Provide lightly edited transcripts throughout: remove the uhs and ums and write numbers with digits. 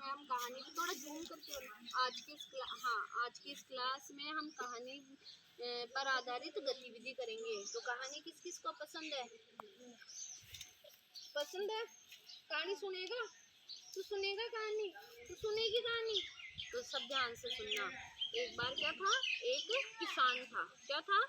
में हम कहानी को थोड़ा जूम करके आज की इस क्लास में हम कहानी पर आधारित गतिविधि करेंगे। तो कहानी किस किस को पसंद है? पसंद है? कहानी सुनेगा? तू सुनेगा कहानी? तू सुनेगी कहानी? तो सब ध्यान से सुनना। एक बार क्या था, एक किसान था। क्या था?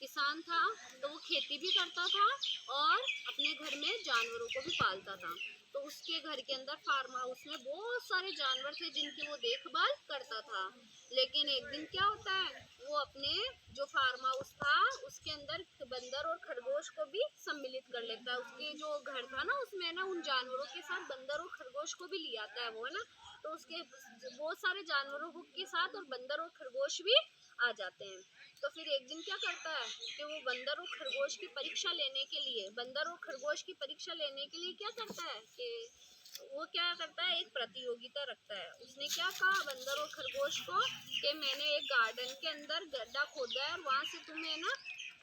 किसान था। तो वो खेती भी करता था और अपने घर में जानवरों को भी पालता था। तो उसके घर के अंदर फार्म हाउस में बहुत सारे जानवर थे जिनकी वो देखभाल करता था। लेकिन एक दिन क्या होता है, वो अपने जो फार्म हाउस था उसके अंदर बंदर और खरगोश को भी सम्मिलित कर लेता है। उसके जो घर था ना उसमें ना उन जानवरों के साथ बंदर और खरगोश को भी ले आता है वो, है ना। तो उसके बहुत सारे जानवरों के साथ और बंदर और खरगोश भी आ जाते हैं। तो फिर एक दिन क्या करता है कि वो बंदर और खरगोश की परीक्षा लेने के लिए क्या करता है कि वो क्या करता है, एक प्रतियोगिता रखता है। उसने क्या कहा बंदर और खरगोश को कि मैंने एक गार्डन के अंदर गड्ढा खोदा है और वहाँ से तुम्हें ना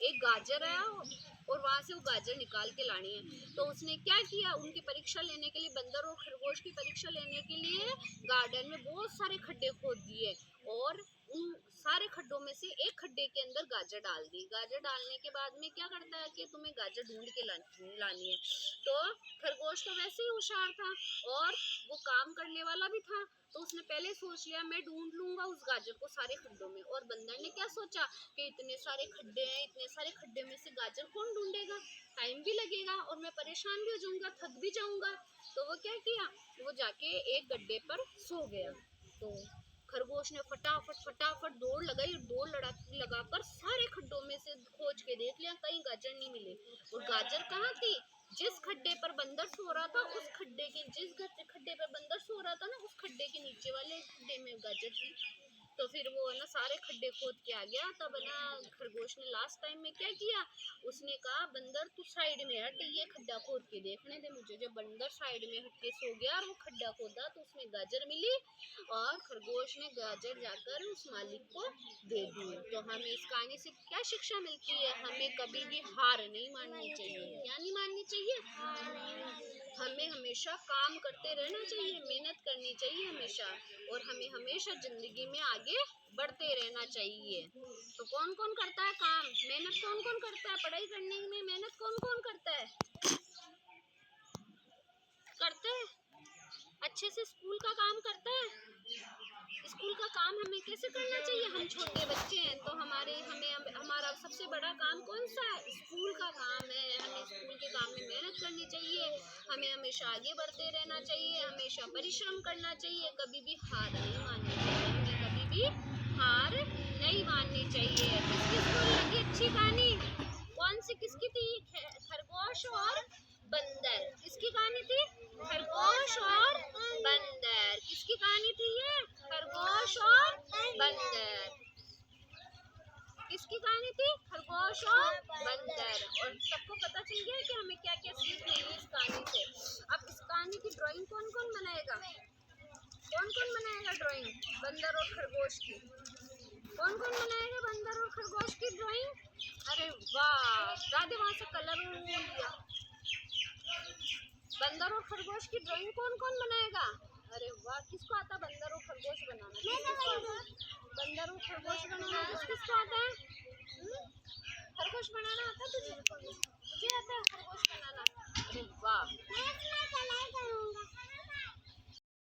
एक गाजर है और वहाँ से वो गाजर निकाल के लानी है। तो उसने क्या किया, उनकी परीक्षा लेने के लिए, बंदर और खरगोश की परीक्षा लेने के लिए गार्डन में बहुत सारे खड्डे खोद दिए और उन सारे खड्डों में से एक खड्डे के अंदर गाजर डाल दी। गाजर डालने के बाद में क्या करता है कि तुम्हें गाजर ढूंढ के लानी है। तो खरगोश तो वैसे ही होशियार था और वो काम करने वाला भी था। तो उसने पहले सोच लिया मैं ढूंढ लूंगा उस गाजर को सारे खड्डों में। और बंदर ने क्या सोचा कि इतने सारे खड्डे हैं, इतने सारे खड्डे में से गाजर कौन ढूंढेगा, टाइम भी लगेगा और मैं परेशान भी हो जाऊंगा, थक भी जाऊंगा। तो वो क्या किया, वो जाके एक गड्ढे पर सो गया। तो खरगोश ने फटाफट दौड़ लगाकर सारे खड्डों में से खोज के देख लिया, कहीं गाजर नहीं मिले। और गाजर कहाँ थी, जिस खड्डे पर बंदर सो रहा था उस खड्डे पर बंदर सो रहा था ना, उस खड्डे के नीचे वाले खड्डे में गाजर थी। तो फिर वो ना सारे खड्डे खोद के आ गया। तब ना खरगोश ने लास्ट टाइम में क्या किया, उसने कहा बंदर तू साइड में हट, ये खड्डा खोद के देखने दे मुझे। जब बंदर साइड में हट के सो गया और वो खड्डा खोदा तो उसमें गाजर मिली और खरगोश ने गाजर जाकर उस मालिक को दे दी। तो हमें इस कहानी से क्या शिक्षा मिलती है, हमें कभी भी हार नहीं माननी चाहिए। क्या नहीं माननी चाहिए, हमें हमेशा काम करते रहना चाहिए, मेहनत करनी चाहिए हमेशा, और हमें हमेशा जिंदगी में आगे बढ़ते रहना चाहिए। तो कौन कौन करता है काम, मेहनत कौन कौन करता है, पढ़ाई करने में मेहनत कौन कौन करता है, करते हैं अच्छे से स्कूल का काम करता है। स्कूल का काम हमें कैसे करना चाहिए, हम छोटे बच्चे हैं तो हमारा सबसे बड़ा काम कौन सा है, स्कूल का काम है। हमें स्कूल के काम में मेहनत करनी चाहिए, हमें हमेशा आगे बढ़ते रहना चाहिए, हमेशा परिश्रम करना चाहिए, कभी भी हार नहीं माननी चाहिए, हमें कभी भी हार नहीं माननी चाहिए। किसकी स्कूल लगी अच्छी कहानी, कौन सी किसकी थी, खरगोश और बंदर। किसकी कहानी थी, खरगोश और बंदर। किसकी कहानी थी ये, खरगोश और बंदर। किसकी कहानी थी, खरगोश और बंदर। और सबको पता चल गया कि हमें क्या क्या सीख मिली इस कहानी से। अब इस कहानी की ड्राइंग कौन कौन बनाएगा, कौन कौन बनाएगा ड्राइंग बंदर और खरगोश की, कौन कौन बनाएगा बंदर और खरगोश की ड्राइंग। अरे वाह, दादी वहां से कलर लिया। बंदर और खरगोश की ड्राइंग कौन कौन बनाएगा, अरे वाह, किसको आता बंदर और खरगोश बनाना, बंदर और खरगोश बनाना किसको आता है, खरगोश बनाना आता तुझे, मुझे आता है खरगोश बनाना। अरे वाह, मैं इसमें कलर करूंगा।